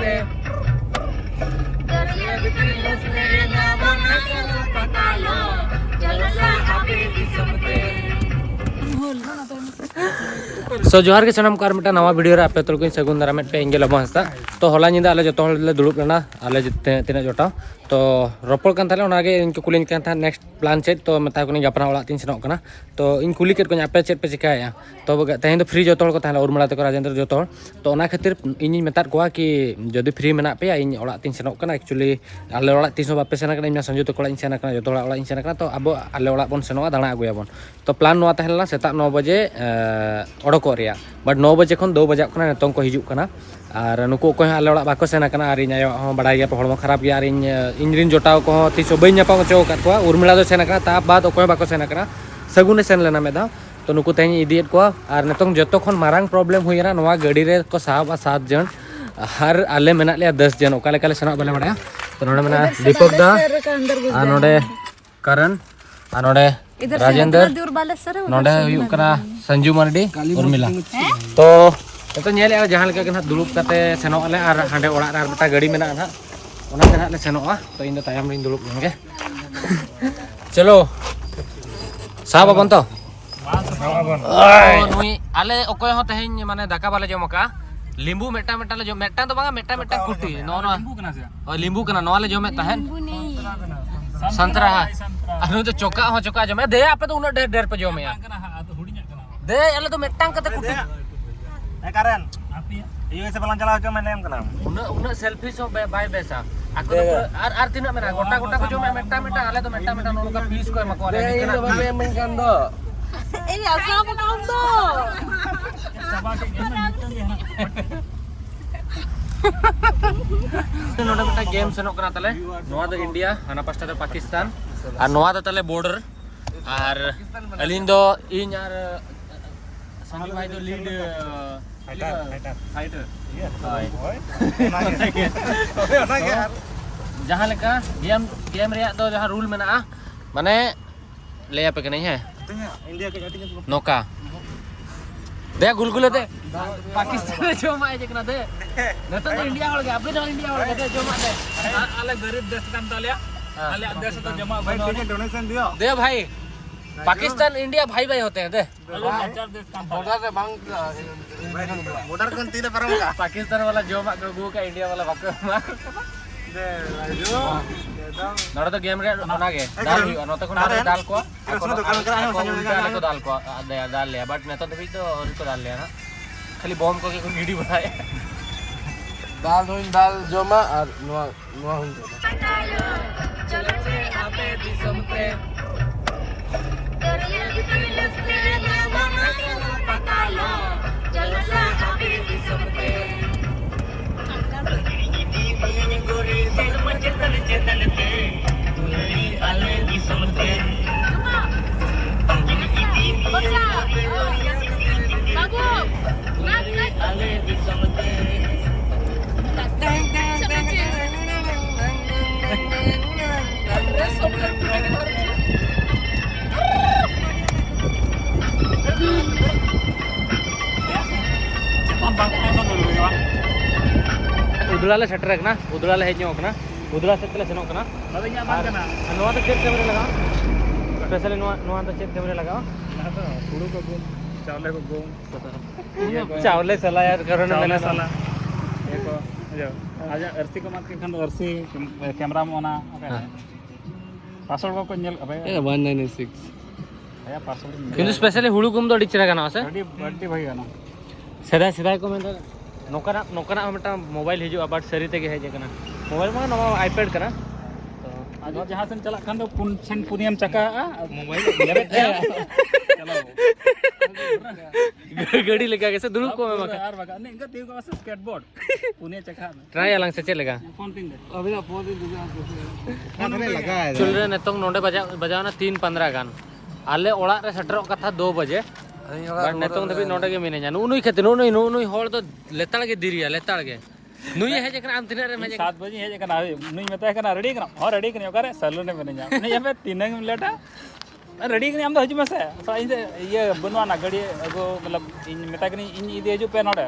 समते दरिया बितरी बसले नामना सनु पतालो जलसा अबे दी समते सो जोहार के सनम कार मिटा नवा वीडियो रे आपे तोलको सगुन दाराम पे एंगेल बहस्ता तो होला निंदा आले जतो हले दुड़ुब लेना आले तिना जोटा तो रोपड़ कान थाले ओनागे इनको कुलिन कान था नेक्स्ट प्लान चेट तो मता को गपना ओला तीन सेनोक कना तो इन कुली केट को आपे चेट पे चिकाया तो तेहें तो फ्री जतो को थाले उर्मिला तको राजेंद्र जतो तो ओना खातिर इन मेता कोआ कि जदि फ्री मेना पे इन ओला तीन सेनोक कना एक्चुअली आले ओला तीन सो बापे सेना कना इन संजू तको इन सेना कना जतो ओला इन सेना कना तो अब आले ओला बन सेनोआ दाणा आगुया बन तो प्लान नोआ तहला सेता 9 बजे ओडको रिया बट 9 बजे खन 2 बजे कना नतों को हिजुक कना और नुको को आले ओला बाको सेना कना और इन आयो बड़ाई गया हड़मो खराब गया और इन रिन जोटाव को तीसो बई नापा चो का उर्मिला दो सेना कना ता बाद ओको बाको सेना कना सगुने सेन लेना मेदा तो नुको तेज इदियत को और नतों जतो खन मारांग प्रॉब्लम हुईना नोआ गाड़ी रे को साहब 7 जन हर आले मेना ले 10 जन ओका लेका ले सेना बले बड़ाया तो नोडे मेना दीपक दा और नोडे करण और नोडे राजेंद्र नोडे हुयु कना संजू मर्डी उर्मिला तो तो नेले जहां लेका कना दुलुप काते सेनो आले और हांडे ओड़ा रे मटा गाड़ी मेना ना ओना कना ले सेनोआ तो इन तायम रिन दुलुप लंगे चलो साहब अपन तो नुई आले ओकोय हो तेहें माने दाका बाले जमका लिंबू मेटा मेटा ले जो मेटा तो बागा मेटा मेटा कुटी नो नो लिंबू कना से ओ लिंबू कना नो ले जो में तहन संतरा अनु तो चोका हो चोका जो में दे आपे तो उन ढेर ढेर पे जो में दे आले तो मेटांग कते कुटी ए कारण इयो से बलान चला जो में नेम कना उन सेल्फी सो बाय बेसा आको आर तीना मेना गोटा गोटा को जो में मेटा मेटा आले तो मेटा मेटा नो का पीस को मको आले निकना बे मन कान दो ए आसा पकाउं दो सबा के नोडे मेटा गेम सेनो कना तले नोआ दो इंडिया हाना पास्टा दो पाकिस्तान और नोआ दो तले बॉर्डर और अलिन दो इन यार संजू भाई दो लीड फाइटर जहां लेका गेम रे दो जहां रूल मेना माने ले पे नहीं है इंडिया के नौका दे गुलगुले दे पाकिस्तान रे जो माय जकना दे नतो तो इंडिया होल गया अबे इंडिया होल गया जो मा दे आले गरीब देश कान तालिया आले देश तो जमा भाई डोनेशन दियो दे भाई पाकिस्तान इंडिया भाई भाई होते हैं दे बॉर्डर से मांग बॉर्डर कन तीन परम का पाकिस्तान वाला जो मा गु का इंडिया वाला बाक दे जो नोडे तो गेम रे ओनागे दाल हुई नोते को दाल को को दाल को दाल लिया बट नेतो दबी तो और को दाल लिया ना खाली बम को के गिडी बनाए दाल जोमा और नुआ नुआ हुन चलो से आपे दिसम पे दरिया बितरी बसले नामना सनु पतालो जलसा आपे दिसम पे गोरी दिल मचे तन चेतन के दुलरी आले दिसम पे बच्चा बाबू आले दिसम पे उदला ले सेटर रखना उदला ले हेजो कना उदला से तले सेनो कना अबे या बात कना नोआ तो चेक कैमरे लगा स्पेशली नोआ तो चेक कैमरे लगा हुड़ू को गुम चावले को गुम चावले सला यार करोना लेना सला एको जो आज अरसी को मत के खन अरसी कैमरा में ओना पासवर्ड को नेल अबे 1996 या पासवर्ड किंतु स्पेशली हुड़ू गुम तो डिचरा कना से बड्डी भाई कना सदा को में नोकरा हमें मोबाइल हिजुआ बट सरी तेगे हेज कना मोबाइल में नवा आईपैड कना तो आज जहां से चला खान तो पुनियम चका मोबाइल चलो गाड़ी लगा के से दुलुप को में यार बगा नहीं इनका देव का स्केटबोर्ड पुणे चका ट्राई अलग से चलेगा फोन तीन दे अभी ना फोन तीन दे लगा है चल रे नतों नोंडे बजावना 3:15 गान आले ओड़ा रे सेटरो कथा 2 बजे बट नतों दबी नोंडे के मिनेजा नुई खते नुई होड़ तो लेताड़ के दिरिया लेताड़ के नुई हेज कना आम तिना रे हेज 7 बजे हेज कना नुई मता कना रेडी कना और रेडी कनी ओकरे सलून ने मिनेजा नहीं हमें 3 मिनट रेडी कनी आम तो हजू मसे सा इन ये बनवा ना गाड़ी एगो मतलब इन मता कनी इन इदे हजू पे नोडे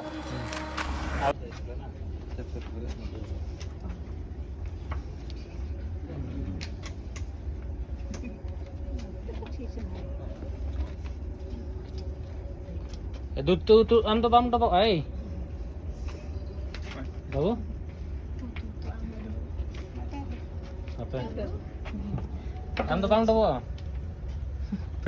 दूध तो हम तो बाम टपक आई बाबू apa हम तो बाम टपक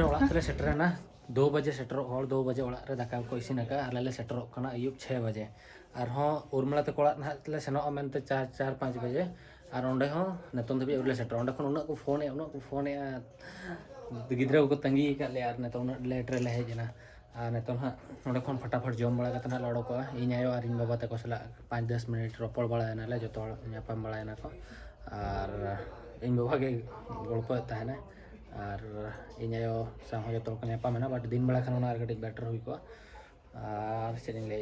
ओड़ा से सेटर ना 2 बजे सेटर और 2 बजे ओड़ा रे दाका को इसिन का आले ले सेटर कना अयुब 6 बजे और हो उर्मिला ते कोड़ा ना ले सेनो मेनते 4-5 बजे और ओंडे हो नतन धबी उरले सेटर ओंडे खन उना को फोन ए गिद्रा को तंगी का ले यार नतन लेट रे ले हेजना और नतन हा ओंडे खन फटाफट जम बड़ा कतना लड़ो को इन आयो और इन बाबा ते को सला 5-10 मिनट रोपड़ बड़ा ना ले जतो न्यापाम बड़ा ना को और इन बाबा के गल्प ताहना और इन आयो साहो जतो को न्यापाम ना बट दिन बड़ा खाना और कटिक बेटर हुई को और चेनिंग ले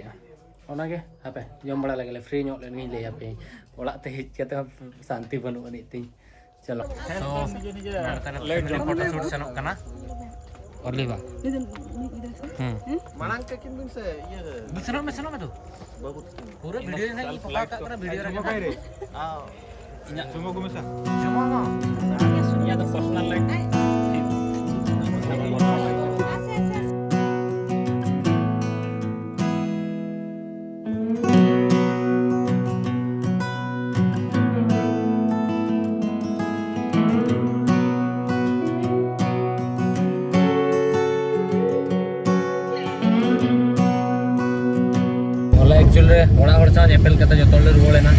ओना के हापे जम बड़ा लगले फ्री नो ले नहीं ले पे ओला ते हिच के तो शांति बनु अनि ती चलो तो लेट जो फोटो शूट सनो कना और लेबा मांग के किन से ये मिसनो में तो पूरा वीडियो ना ई पका का वीडियो रे रे हां इना सुमो को मिसा सुमो या तो पर्सनल लाइट एक्चुअली ओड़ा हर सा एपेल कते जतोले रुवालेना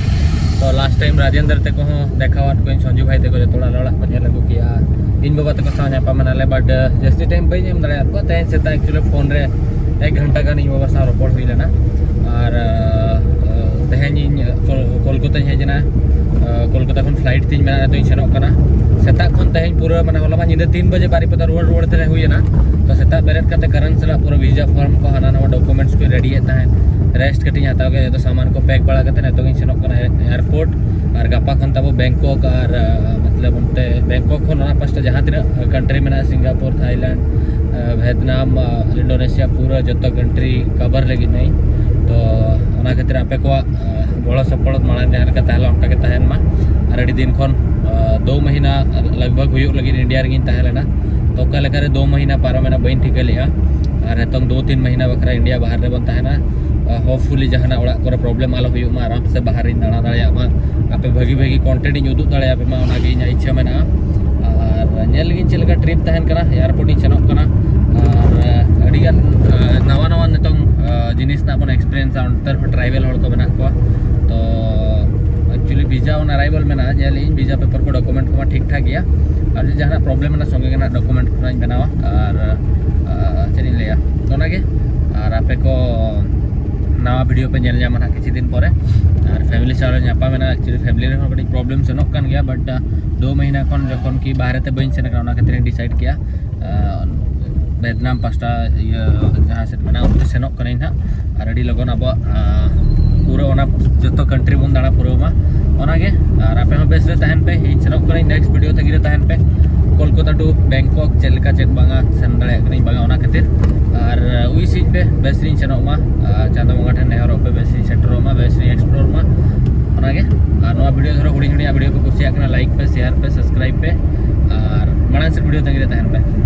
तो लास्ट टाइम राजेंद्र ते को देखावात को संजू भाई ते को जतोला लड़ा को नेला को किया इन बाबा ते को सा न्यापा मनाले बट जस्टी टाइम पे एम दरे को तेन सेता एक्चुअली फोन रे 1 घंटा का इन बाबा सा रोपड़ हुई लेना और तेहेन इन कोलकाता हेजना कोलकाता खन फ्लाइट तीन मेना तो सेनोक कना सेता खन तेहेन पूरा माने होला मा निंदा 3 बजे बारी पता रुवाड़ ते हुईना तो सेता बेरेट कते करंट सला पूरा वीजा फॉर्म को हाना नवा डॉक्यूमेंट्स को रेडी है ताहे रेस्ट कटी हताव के तो सामान को पैक बड़ा करते तो सेनोक कना एयरपोर्ट और गपा खन तब बैंकॉक और मतलब उनते बैंकॉक खन ना पास जहाँ तीन कंट्री में सिंगापुर थाईलैंड वियतनाम इंडोनेशिया पूरा जो कंट्री कवर लगी नहीं तो ओना खातिर आपे को गड़ो सपोर्ट मांग जहाँ का तहला उनका के तहन मा और अड़ी दिन खन 2 महीना लगभग हुई लगी इंडिया रे तहलेना तो का लेका रे 2 महीना पारमेना बइन ठीक लिया और नितंग 2-3 महीना बखरा इंडिया बाहर रे बन तहना होपफुली जहाना ओड़ा को प्रॉब्लम आलो हुई मा आराम से बाहर इन दाड़ा दाड़ा मा आपे भगी भगी कंटेंट इन उदुग दाड़ा आपे मा ओना गे इना इच्छा मेना और नेल गिन चलका ट्रिप तहन कना एयरपोर्ट इन सेनोक कना और अडिगान नवा नवा नितंग जिनिस ना अपन एक्सपीरियंस अंतर ट्राइवल हड़ को बना को तो एक्चुअली वीजा ऑन अराइवल में ना नेल इन वीजा पेपर को डॉक्यूमेंट को ठीक ठाक गया और जहाना प्रॉब्लम में संगे के ना डॉक्यूमेंट को बनावा और चेनी लेया तो ना के और आपे को नवा वीडियो पे नेल जामा किसी दिन पर और फैमिली सारा नापा में एक्चुअली फैमिली रे कड़ी प्रॉब्लम सेनोक कान गया बट 2 महीना खन जखन कि बाहर ते बइन सेन ओना खातिर डिसाइड किया वियतनाम पास्टा जहाँ से मना उनते सेनोक कने ना और अडी लगन अब पूरा ओना जतो कंट्री बन दाड़ा पूरा मा ओना के और आपे हो बेस रे तहन पे इन सेनोक कने नेक्स्ट वीडियो तगिरे तहन पे कोलकाता टू बैंकॉक चलका चेक बांगा सेन दाड़ा कने बांगा ओना खातिर और उई सीट पे बेसरिन सेनोक मा चांदा बंगा ठन नेहरो पे बेसरिन सेंटर मा बेसरिन एक्सप्लोर मा ओना के और नवा वीडियो धरो हुडी हुडी वीडियो को कुसिया कना लाइक पे शेयर पे सब्सक्राइब पे और मानन से वीडियो तगिरे तहन पे